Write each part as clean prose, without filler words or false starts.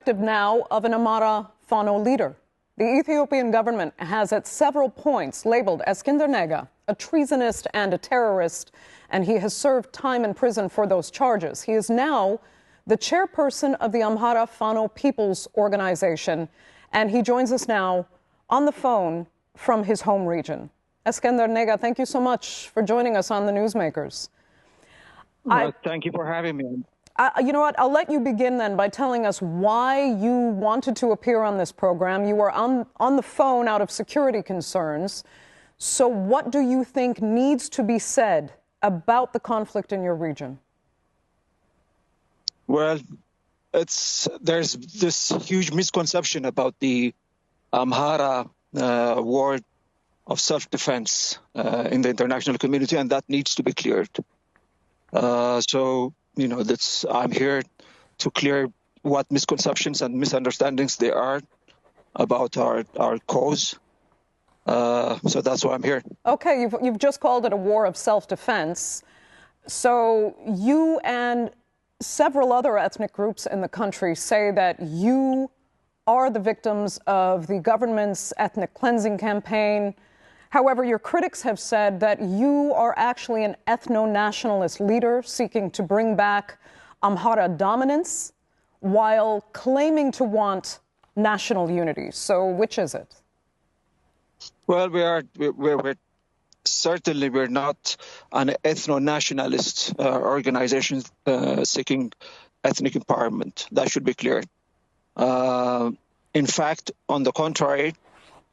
perspective now of an Amhara Fano leader. The Ethiopian government has at several points labeled Eskinder Nega a treasonist and a terrorist, and he has served time in prison for those charges. He is now the chairperson of the Amhara Fano People's Organization, and he joins us now on the phone from his home region. Eskinder Nega, thank you so much for joining us on the Newsmakers. Thank you for having me. You know what? I'll let you begin then by telling us why you wanted to appear on this program. You were on the phone out of security concerns. So what do you think needs to be said about the conflict in your region? Well, there's this huge misconception about the Amhara war of self-defense in the international community, and that needs to be cleared. So, you know, I'm here to clear what misconceptions and misunderstandings there are about our cause. So that's why I'm here. Okay, you've just called it a war of self-defense. So you and several other ethnic groups in the country say that you are the victims of the government's ethnic cleansing campaign. However, your critics have said that you are actually an ethno-nationalist leader seeking to bring back Amhara dominance while claiming to want national unity. So which is it? Well, we're certainly not an ethno-nationalist organization seeking ethnic empowerment. That should be clear. In fact, on the contrary,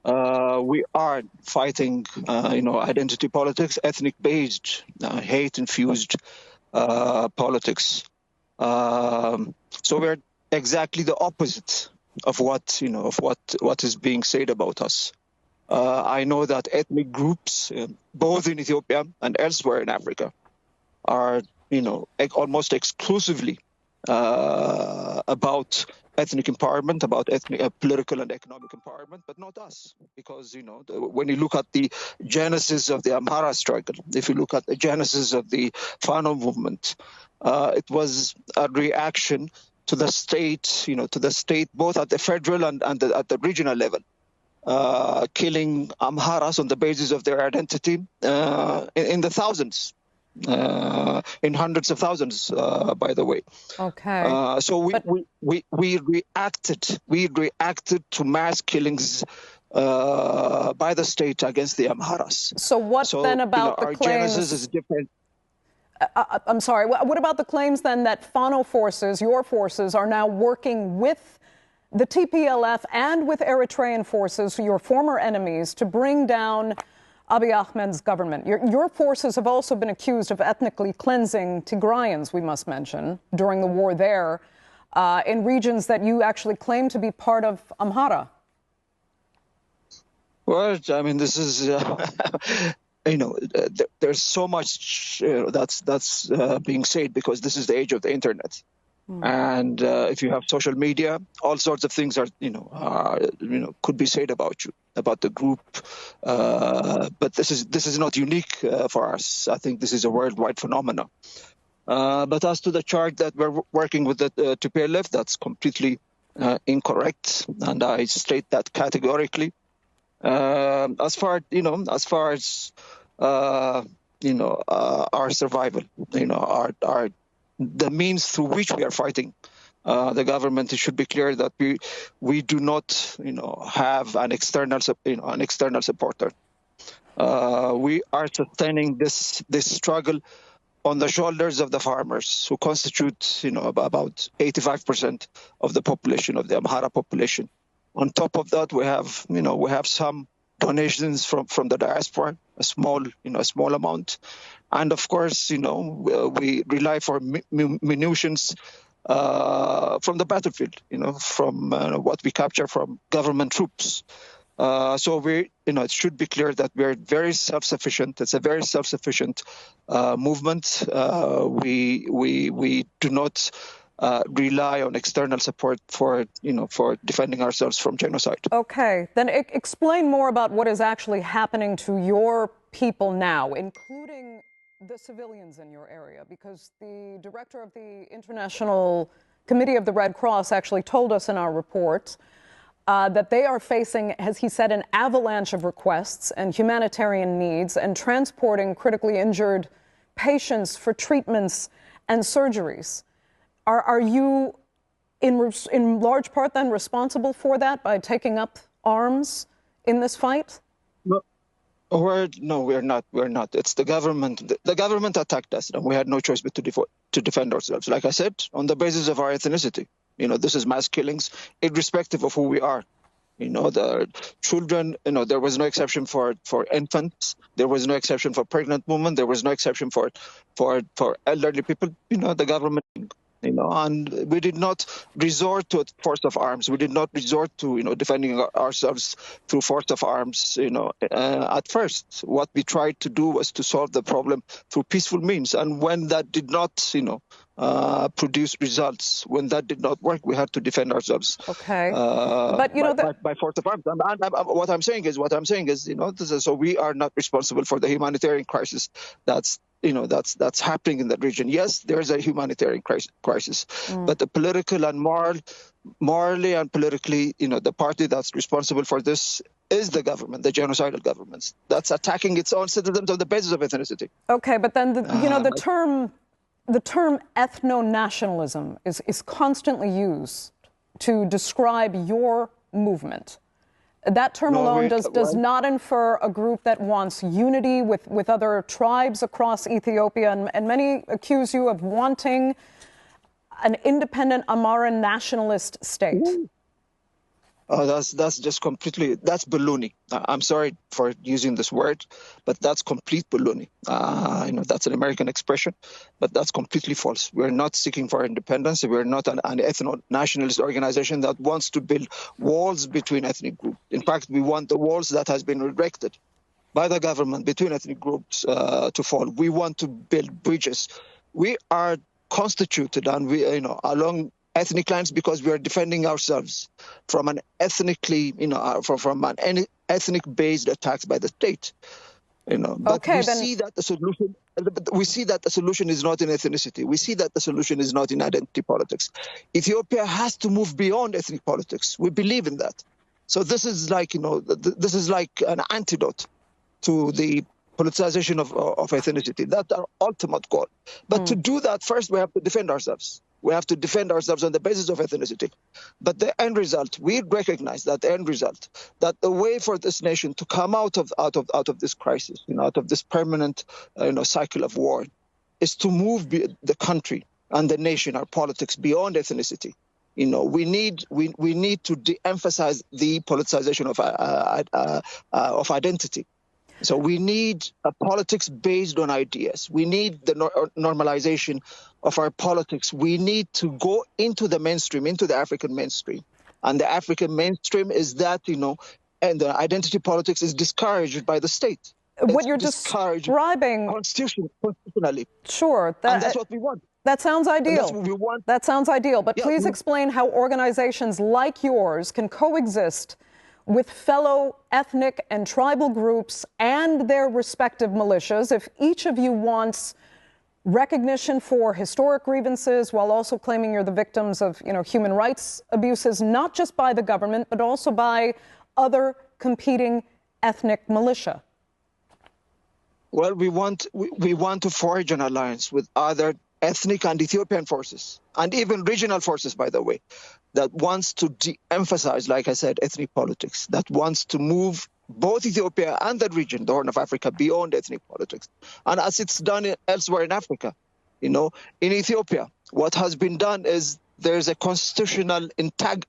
we are fighting, identity politics, ethnic-based, hate-infused politics. So we're exactly the opposite of what is being said about us. I know that ethnic groups, both in Ethiopia and elsewhere in Africa, are, almost exclusively about ethnic empowerment, about political and economic empowerment, but not us. Because, when you look at the genesis of the Amhara struggle, if you look at the genesis of the Fano movement, it was a reaction to the state, both at the federal and at the regional level. Killing Amharas on the basis of their identity in the thousands, in hundreds of thousands, by the way. Okay. So we reacted to mass killings by the state against the Amharas. So what then about the our claims? Genesis is different. I'm sorry. What about the claims then that Fano forces, your forces, are now working with the TPLF and with Eritrean forces, your former enemies, to bring down Abiy Ahmed's government? Your forces have also been accused of ethnically cleansing Tigrayans, we must mention, during the war there, in regions that you actually claim to be part of Amhara. Well, I mean, this is, there's so much that's being said because this is the age of the internet. And if you have social media, all sorts of things could be said about you, about the group. But this is not unique for us. I think this is a worldwide phenomenon. But as to the charge that we're working with the TPLF, that's completely incorrect, and I state that categorically. As far as our survival, the means through which we are fighting the government, it should be clear that we do not, have an external supporter. We are sustaining this struggle on the shoulders of the farmers, who constitute, about 85% of the population, of the Amhara population. On top of that, we have some donations from the diaspora, a small amount. And of course, we rely for munitions from the battlefield, from what we capture from government troops. So it should be clear that we're very self-sufficient. It's a very self-sufficient movement. We do not rely on external support for defending ourselves from genocide. Okay, then explain more about what is actually happening to your people now, including the civilians in your area, because the director of the International Committee of the Red Cross actually told us in our report that they are facing, as he said, an avalanche of requests and humanitarian needs and transporting critically injured patients for treatments and surgeries. Are you in large part then responsible for that by taking up arms in this fight? No, we're not. We're not. It's the government. The government attacked us, and we had no choice but to defend ourselves. Like I said, on the basis of our ethnicity. This is mass killings, irrespective of who we are. The children. There was no exception for infants. There was no exception for pregnant women. There was no exception for elderly people. The government. And we did not resort to force of arms. We did not resort to, defending ourselves through force of arms, at first. What we tried to do was to solve the problem through peaceful means. And when that did not, produce results, when that did not work, we had to defend ourselves. Okay. But, by force of arms. And what I'm saying is, so we are not responsible for the humanitarian crisis that's happening in that region. Yes, there is a humanitarian crisis, but the political and morally and politically, the party that's responsible for this is the government, the genocidal governments that's attacking its own citizens on the basis of ethnicity. Okay, but then the term ethno-nationalism is constantly used to describe your movement. That term alone does not infer a group that wants unity with other tribes across Ethiopia, and many accuse you of wanting an independent Amhara nationalist state. That's just completely, that's baloney. I'm sorry for using this word, but that's complete baloney. That's an American expression, but that's completely false. We're not seeking for independence. We're not an ethno-nationalist organization that wants to build walls between ethnic groups. In fact, we want the walls that has been erected by the government between ethnic groups to fall. We want to build bridges. We are constituted and we, along ethnic lines because we are defending ourselves from an ethnically, from an ethnic-based attacks by the state. But see that the solution. We see that the solution is not in ethnicity. We see that the solution is not in identity politics. Ethiopia has to move beyond ethnic politics. We believe in that. So this is like, this is like an antidote to the politicization of ethnicity. That's our ultimate goal. But to do that, first we have to defend ourselves. We have to defend ourselves on the basis of ethnicity. But the end result, we recognize that the end result, that the way for this nation to come out of this crisis, out of this permanent, cycle of war, is to move the country and the nation, our politics, beyond ethnicity. We need to de-emphasize the politicization of identity. So we need a politics based on ideas. We need the normalization of our politics. We need to go into the mainstream, into the African mainstream. And the African mainstream is that, and the identity politics is discouraged by the state. What you're describing constitutionally. Sure. And that's what we want. That sounds ideal. That's what we want. That sounds ideal. But please explain how organizations like yours can coexist with fellow ethnic and tribal groups and their respective militias if each of you wants recognition for historic grievances while also claiming you're the victims of, human rights abuses, not just by the government, but also by other competing ethnic militia. Well, we want to forge an alliance with other ethnic and Ethiopian forces, and even regional forces, by the way, that wants to de-emphasize, like I said, ethnic politics, that wants to move both Ethiopia and the region, the Horn of Africa, beyond ethnic politics. And as it's done elsewhere in Africa, in Ethiopia, what has been done is there's a constitutional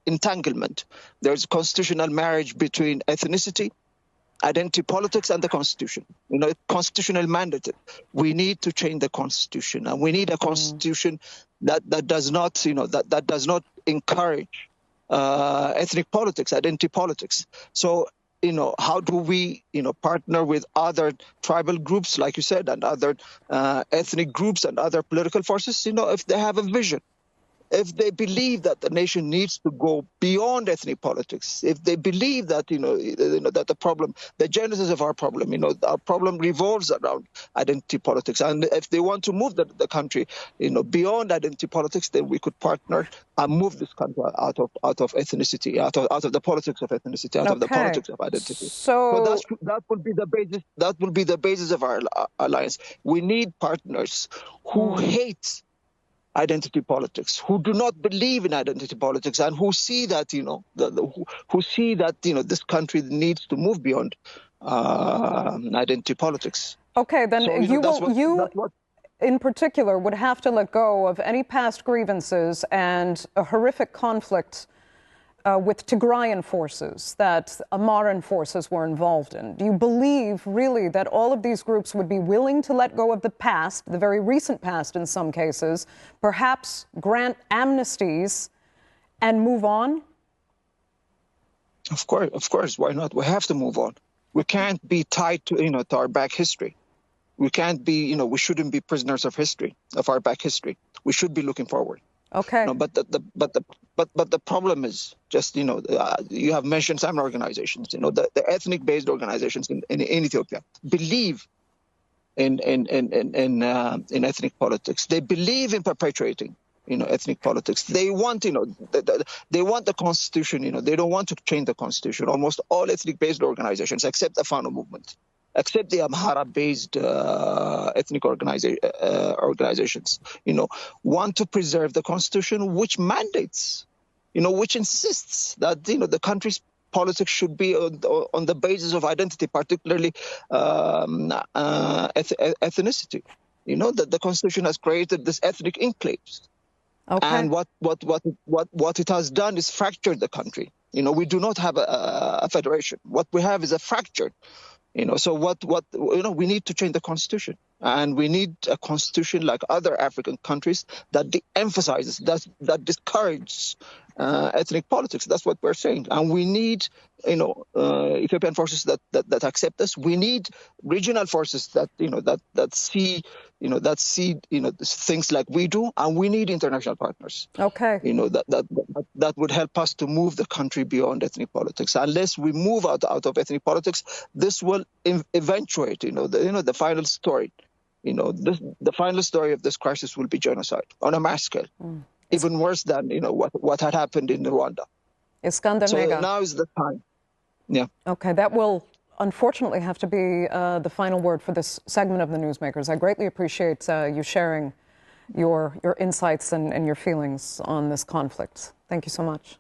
entanglement. There's constitutional marriage between ethnicity, identity politics, and the Constitution. Constitutional mandate. We need to change the Constitution, and we need a Constitution that does not, that does not encourage ethnic politics, identity politics. So, how do we, partner with other tribal groups, like you said, and other ethnic groups and other political forces, if they have a vision, if they believe that the nation needs to go beyond ethnic politics, if they believe that that the genesis of our problem, our problem revolves around identity politics, and if they want to move the country, beyond identity politics, then we could partner and move this country out of ethnicity, out of the politics of ethnicity, out of the politics of identity. So that will be the basis. That will be the basis of our alliance. We need partners who hate identity politics, who do not believe in identity politics, and who see that this country needs to move beyond identity politics. Okay, then so, you in particular would have to let go of any past grievances and a horrific conflict with Tigrayan forces that Amaran forces were involved in. Do you believe really that all of these groups would be willing to let go of the past, the very recent past in some cases, perhaps grant amnesties and move on? Of course, why not? We have to move on. We can't be tied to our back history. We can't be, we shouldn't be prisoners of history, of our back history. We should be looking forward. Okay. But the problem is just you have mentioned some organizations, the ethnic-based organizations in Ethiopia believe in ethnic politics. They believe in perpetuating ethnic politics. They want they want the constitution. They don't want to change the constitution. Almost all ethnic-based organizations, except the Fano movement, except the Amhara-based ethnic organizations, want to preserve the constitution, which mandates, which insists that, the country's politics should be on the basis of identity, particularly ethnicity. The constitution has created this ethnic enclaves. Okay. And what it has done is fractured the country. We do not have a federation. What we have is a fractured. So we need to change the constitution, and we need a constitution like other African countries that emphasizes, that discourages ethnic politics. That's what we're saying, and we need Ethiopian forces that accept us. We need regional forces that see things like we do, and we need international partners. Okay. That would help us to move the country beyond ethnic politics. Unless we move out of ethnic politics, this will eventuate. The final story. The final story of this crisis will be genocide on a mass scale, even worse than what had happened in Rwanda. Iskander So Nega. now is the time. Yeah. Okay, that will unfortunately have to be the final word for this segment of the Newsmakers. I greatly appreciate you sharing your insights and your feelings on this conflict. Thank you so much.